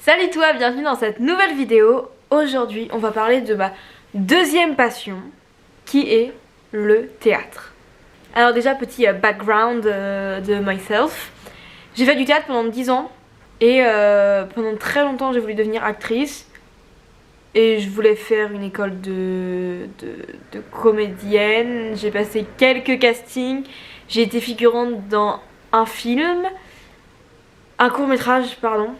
Salut toi, bienvenue dans cette nouvelle vidéo. Aujourd'hui, on va parler de ma deuxième passion, qui est le théâtre. Alors déjà, petit background de myself. J'ai fait du théâtre pendant 10 ans et pendant très longtemps, j'ai voulu devenir actrice. Et je voulais faire une école de comédienne. J'ai passé quelques castings. J'ai été figurante dans un court-métrage, pardon.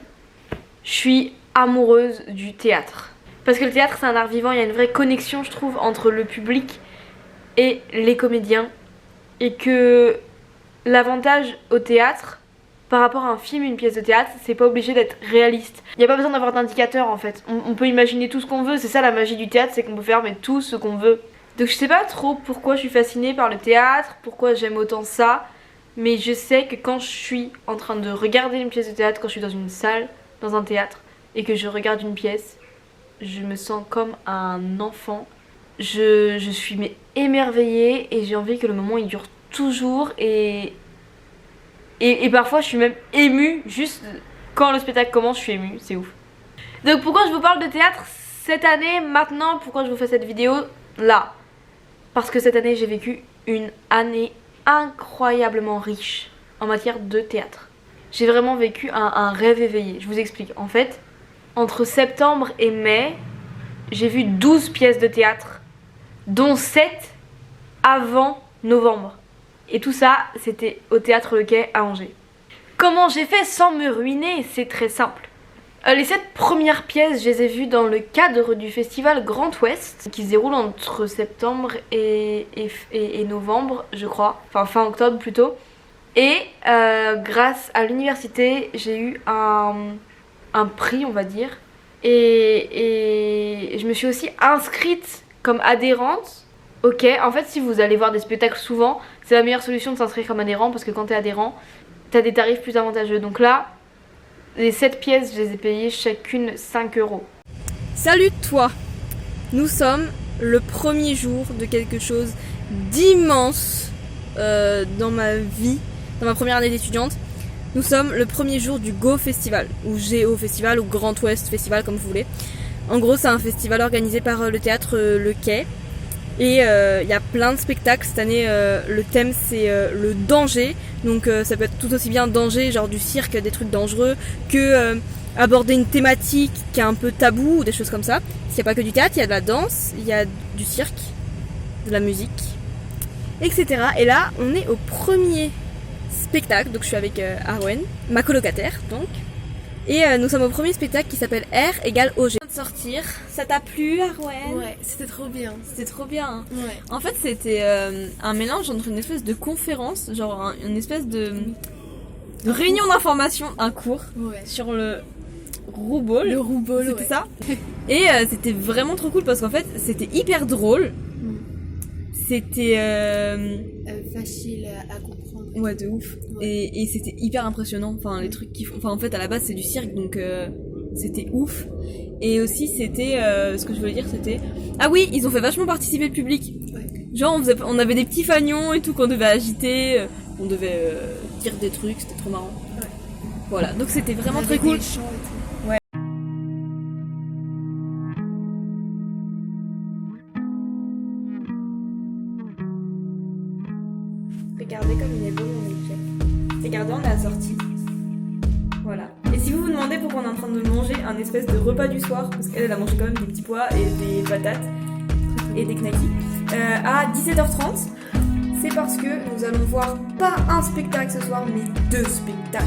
Je suis amoureuse du théâtre. Parce que le théâtre, c'est un art vivant, il y a une vraie connexion, je trouve, entre le public et les comédiens. Et que l'avantage au théâtre, par rapport à un film, une pièce de théâtre, c'est pas obligé d'être réaliste. Il n'y a pas besoin d'avoir d'indicateur en fait. On peut imaginer tout ce qu'on veut, c'est ça la magie du théâtre, c'est qu'on peut faire mais tout ce qu'on veut. Donc je sais pas trop pourquoi je suis fascinée par le théâtre, pourquoi j'aime autant ça. Mais je sais que quand je suis en train de regarder une pièce de théâtre, quand je suis dans une salle, dans un théâtre, et que je regarde une pièce, je me sens comme un enfant. Je suis mais émerveillée et j'ai envie que le moment il dure toujours et parfois je suis même émue, juste quand le spectacle commence je suis émue, c'est ouf. Donc pourquoi je vous parle de théâtre cette année, maintenant, pourquoi je vous fais cette vidéo là? Parce que cette année j'ai vécu une année incroyablement riche en matière de théâtre. J'ai vraiment vécu un rêve éveillé, je vous explique. En fait, entre septembre et mai, j'ai vu 12 pièces de théâtre, dont 7 avant novembre. Et tout ça, c'était au Théâtre Le Quai à Angers. Comment j'ai fait sans me ruiner? C'est très simple. Les 7 premières pièces, je les ai vues dans le cadre du festival Grand Ouest, qui se déroule entre septembre et novembre, je crois. Enfin, fin octobre plutôt. Et grâce à l'université, j'ai eu un prix, on va dire. Et je me suis aussi inscrite comme adhérente. Ok, en fait, si vous allez voir des spectacles souvent, c'est la meilleure solution de s'inscrire comme adhérent parce que quand t'es adhérent, t'as des tarifs plus avantageux. Donc là, les 7 pièces, je les ai payées chacune 5 €. Salut toi! Nous sommes le premier jour de quelque chose d'immense dans ma vie, dans ma première année d'étudiante. Nous sommes le premier jour du Go Festival, ou GO Festival, ou Grand Ouest Festival, comme vous voulez. En gros, c'est un festival organisé par le théâtre Le Quai. Et il y a plein de spectacles. Cette année, le thème c'est le danger. Donc ça peut être tout aussi bien danger, genre du cirque, des trucs dangereux, que aborder une thématique qui est un peu tabou ou des choses comme ça. Il n'y a pas que du théâtre, il y a de la danse, il y a du cirque, de la musique, etc. Et là, on est au premier spectacle. Donc je suis avec Arwen, ma colocataire donc. Et nous sommes au premier spectacle qui s'appelle R égale OG. De sortir, ça t'a plu, Arwen? Ouais, c'était trop bien. C'était trop bien. Ouais. En fait, c'était un mélange entre une espèce de conférence, genre une espèce de réunion d'information, un cours sur le roubol. Le roubol, c'était ouais. ça. Et c'était vraiment trop cool parce qu'en fait, c'était hyper drôle. C'était facile à comprendre. ouais, de ouf. Ouais. Et c'était hyper impressionnant. Enfin, les trucs en fait, à la base, c'est du cirque, donc c'était ouf. Et aussi, c'était ce que je voulais dire, c'était ah oui, ils ont fait vachement participer le public. Ouais. Genre, on avait des petits fanions et tout qu'on devait agiter, on devait dire des trucs, c'était trop marrant. Ouais. Voilà, donc c'était vraiment On très avait cool. des chants et tout. Regardez comme il est beau mon objet. Regardez, on est à la sortie. Voilà. Et si vous vous demandez pourquoi on est en train de manger un espèce de repas du soir, parce qu'elle a mangé quand même des petits pois et des patates et des knackis, à 17h30, c'est parce que nous allons voir pas un spectacle ce soir, mais 2 spectacles.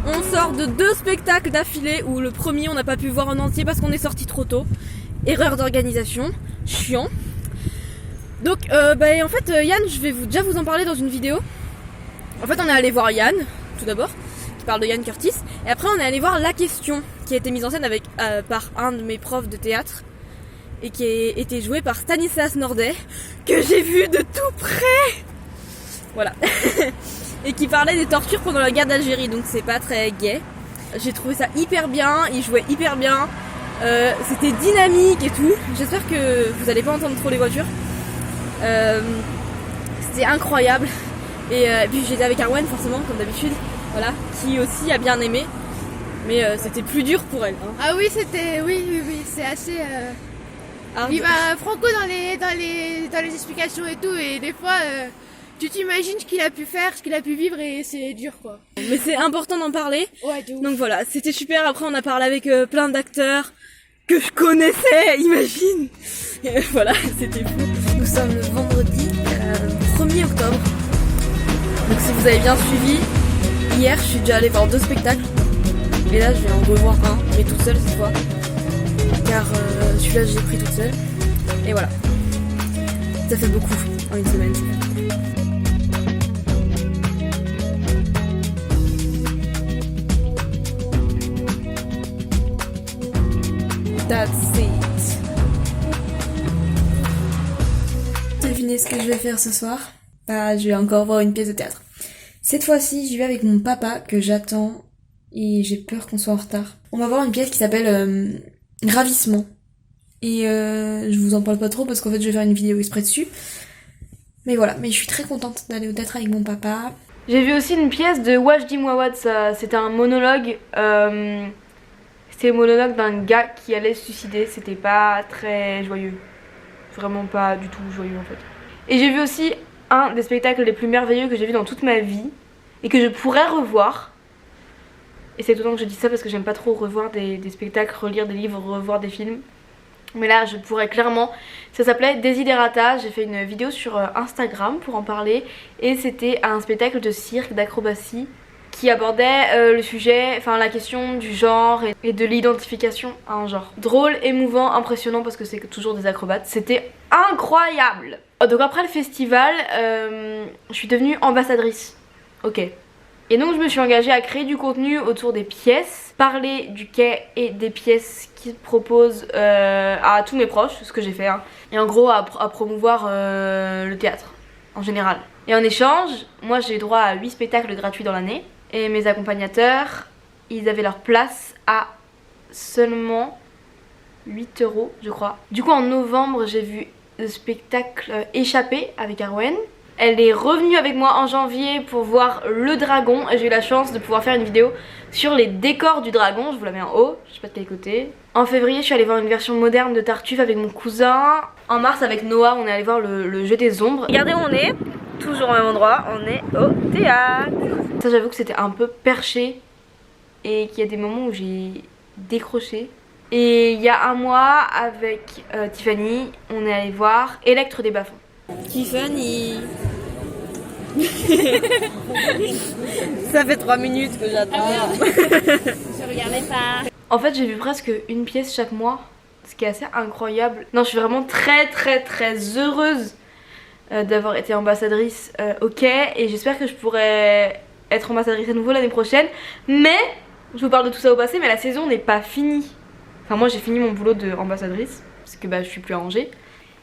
On sort de 2 spectacles d'affilée où le premier on n'a pas pu voir en entier parce qu'on est sorti trop tôt. Erreur d'organisation, chiant. Donc en fait Yann, je vais déjà vous en parler dans une vidéo. En fait on est allé voir Yann, tout d'abord, qui parle de Yann Curtis. Et après on est allé voir La Question, qui a été mise en scène par un de mes profs de théâtre. Et qui a été joué par Stanislas Nordet, que j'ai vu de tout près. Voilà. Et qui parlait des tortures pendant la guerre d'Algérie, donc c'est pas très gai. J'ai trouvé ça hyper bien, il jouait hyper bien. C'était dynamique et tout. J'espère que vous allez pas entendre trop les voitures. C'était incroyable. Et puis j'étais avec Arwen forcément comme d'habitude, voilà, qui aussi a bien aimé. Mais c'était plus dur pour elle. Hein. Ah oui, oui, c'est assez. Il va Franco dans les explications et tout, et des fois tu t'imagines ce qu'il a pu faire, ce qu'il a pu vivre, et c'est dur quoi. Mais c'est important d'en parler. Ouais, de ouf. Donc voilà, c'était super. Après on a parlé avec plein d'acteurs que je connaissais, imagine. Et voilà, c'était fou. Nous sommes le vendredi 1er octobre. Donc si vous avez bien suivi, hier je suis déjà allée voir 2 spectacles. Et là je vais en revoir un, mais toute seule cette fois. Car celui-là j'ai pris toute seule. Et voilà. Ça fait beaucoup en une semaine. That's it. Devinez ce que je vais faire ce soir? Bah, je vais encore voir une pièce de théâtre. Cette fois-ci, j'y vais avec mon papa que j'attends et j'ai peur qu'on soit en retard. On va voir une pièce qui s'appelle Ravissement. Et je vous en parle pas trop parce qu'en fait, je vais faire une vidéo exprès dessus. Mais voilà, mais je suis très contente d'aller au théâtre avec mon papa. J'ai vu aussi une pièce de Wajdi Mouawad, c'était un monologue. C'était le monologue d'un gars qui allait se suicider, c'était pas très joyeux. Vraiment pas du tout joyeux en fait. Et j'ai vu aussi un des spectacles les plus merveilleux que j'ai vu dans toute ma vie et que je pourrais revoir. Et c'est d'autant que je dis ça parce que j'aime pas trop revoir des spectacles, relire des livres, revoir des films. Mais là je pourrais clairement. Ça s'appelait Desiderata, j'ai fait une vidéo sur Instagram pour en parler. Et c'était un spectacle de cirque, d'acrobatie, qui abordait le sujet, enfin la question du genre et de l'identification à un genre. Drôle, émouvant, impressionnant parce que c'est toujours des acrobates. C'était incroyable. Donc après le festival, je suis devenue ambassadrice. Ok. Et donc je me suis engagée à créer du contenu autour des pièces, parler du quai et des pièces qu'ils proposent à tous mes proches, ce que j'ai fait. Hein. Et en gros à promouvoir le théâtre en général. Et en échange, moi j'ai droit à 8 spectacles gratuits dans l'année. Et mes accompagnateurs, ils avaient leur place à seulement 8 € je crois. Du coup en novembre j'ai vu le spectacle Échappé avec Arwen. Elle est revenue avec moi en janvier pour voir le dragon et j'ai eu la chance de pouvoir faire une vidéo sur les décors du dragon, je vous la mets en haut, je sais pas de quel côté. En février je suis allée voir une version moderne de Tartuffe avec mon cousin. En mars avec Noah on est allé voir le jeu des ombres. Regardez où on est, toujours au même endroit, on est au théâtre. Ça j'avoue que c'était un peu perché et qu'il y a des moments où j'ai décroché. Et il y a un mois avec Tiffany on est allé voir Electre des Bas-Fonds. Tiffany. Ça fait 3 minutes que j'attends. Je regardais pas. En fait j'ai vu presque une pièce chaque mois, ce qui est assez incroyable. Non je suis vraiment très heureuse d'avoir été ambassadrice au quai et j'espère que je pourrai être ambassadrice à nouveau l'année prochaine. Mais, je vous parle de tout ça au passé, mais la saison n'est pas finie. Enfin moi j'ai fini mon boulot d'ambassadrice parce que bah je suis plus à Angers.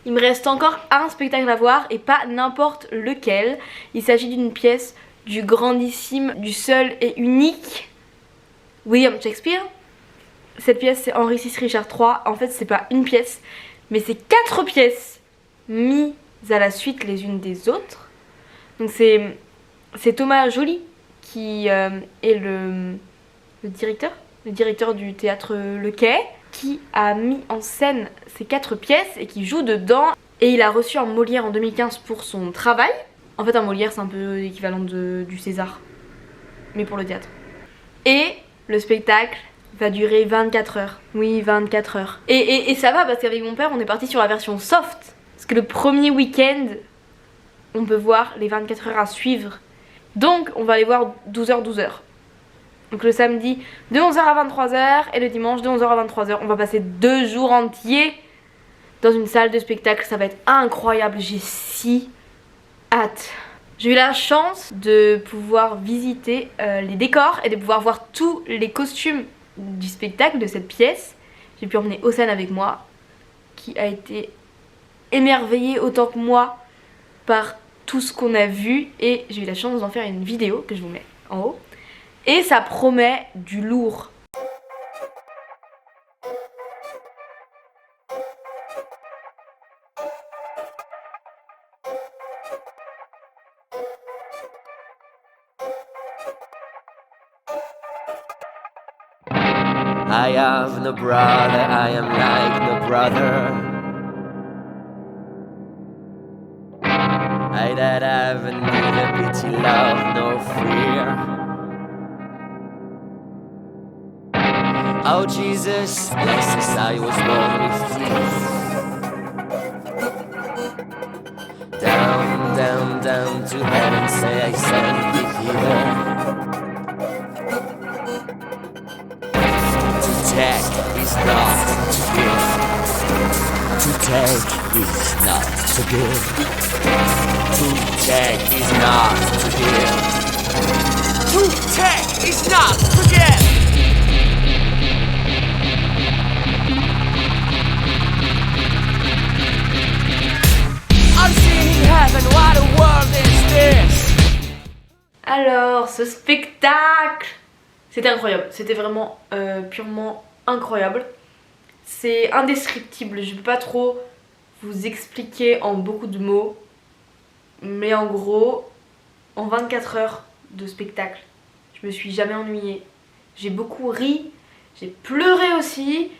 Il me reste encore un spectacle à voir et pas n'importe lequel. Il s'agit d'une pièce du grandissime, du seul et unique William Shakespeare. Cette pièce c'est Henri VI Richard III. En fait c'est pas une pièce mais c'est 4 pièces mises à la suite les unes des autres. Donc c'est Thomas Joly qui est le directeur du théâtre Le Quai, qui a mis en scène ces 4 pièces et qui joue dedans. Et il a reçu un Molière en 2015 pour son travail. En fait un Molière c'est un peu l'équivalent du César, mais pour le théâtre. Et le spectacle va durer 24 heures. Oui 24 heures. Et ça va parce qu'avec mon père on est parti sur la version soft. Parce que le premier week-end on peut voir les 24 heures à suivre. Donc on va aller voir 12h. Donc le samedi de 11h à 23h et le dimanche de 11h à 23h. On va passer 2 jours entiers dans une salle de spectacle. Ça va être incroyable, j'ai si hâte. J'ai eu la chance de pouvoir visiter les décors et de pouvoir voir tous les costumes du spectacle de cette pièce. J'ai pu emmener Océane avec moi qui a été émerveillée autant que moi par tout ce qu'on a vu et j'ai eu la chance d'en faire une vidéo que je vous mets en haut. Et ça promet du lourd. I have no brother, I am like no brother. I that have neither pity, love, nor fear. Oh Jesus, bless us, I was born with tears. Down, down, down to heaven, say I sent thee here. To take is not to give. To take is not to give. To take is not to give. To take is not to give. I'm seeing heaven, what a world is this? Alors, ce spectacle, c'était incroyable, c'était vraiment purement incroyable. C'est indescriptible, je peux pas trop vous expliquer en beaucoup de mots. Mais en gros, en 24 heures de spectacle, je me suis jamais ennuyée. J'ai beaucoup ri, j'ai pleuré aussi.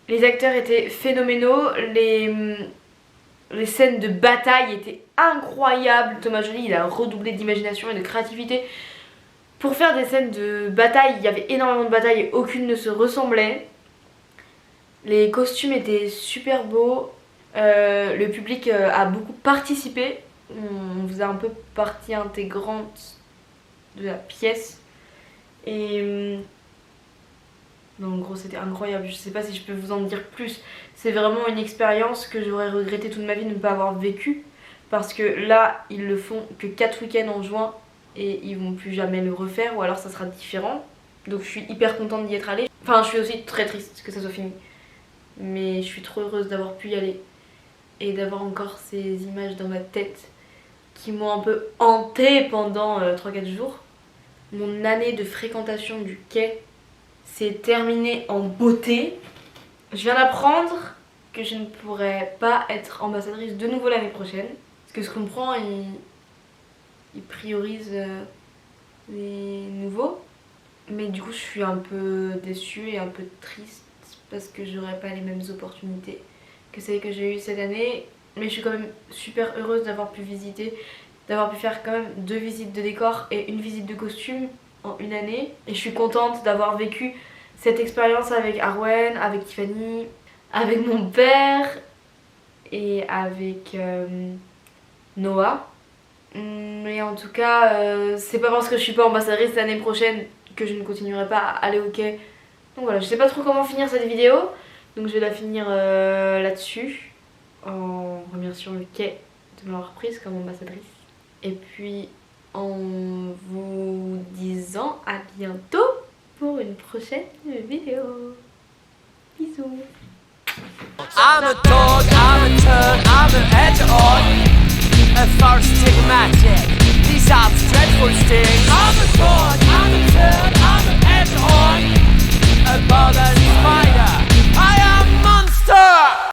Les acteurs étaient phénoménaux, les scènes de bataille étaient incroyables. Thomas Joly, il a redoublé d'imagination et de créativité pour faire des scènes de bataille. Il y avait énormément de batailles et aucune ne se ressemblait. Les costumes étaient super beaux. Le public a beaucoup participé. On faisait un peu partie intégrante de la pièce. Et en gros c'était incroyable. Je sais pas si je peux vous en dire plus. C'est vraiment une expérience que j'aurais regretté toute ma vie de ne pas avoir vécu. Parce que là ils le font que 4 week-ends en juin. Et ils vont plus jamais le refaire. Ou alors ça sera différent. Donc je suis hyper contente d'y être allée. Enfin je suis aussi très triste que ça soit fini. Mais je suis trop heureuse d'avoir pu y aller. Et d'avoir encore ces images dans ma tête qui m'ont un peu hantée pendant 3-4 jours. Mon année de fréquentation du quai s'est terminée en beauté. Je viens d'apprendre que je ne pourrais pas être ambassadrice de nouveau l'année prochaine. Parce que je comprends, ils priorisent les nouveaux. Mais du coup je suis un peu déçue et un peu triste parce que j'aurai pas les mêmes opportunités que celles que j'ai eues cette année. Mais je suis quand même super heureuse d'avoir pu visiter, d'avoir pu faire quand même 2 visites de décor et une visite de costume en une année. Et je suis contente d'avoir vécu cette expérience avec Arwen, avec Tiffany, avec mon père et avec Noah. Mais en tout cas, c'est pas parce que je suis pas ambassadrice l'année prochaine que je ne continuerai pas à aller au quai. Donc voilà, je sais pas trop comment finir cette vidéo. Donc je vais la finir là-dessus, en remerciant le quai de m'avoir prise comme ambassadrice. Et puis en vous disant à bientôt pour une prochaine vidéo. Bisous. I'm a dog, I'm a turd, I'm a hedgehog. A first stigmatic, these are dreadful stings. I'm a dog.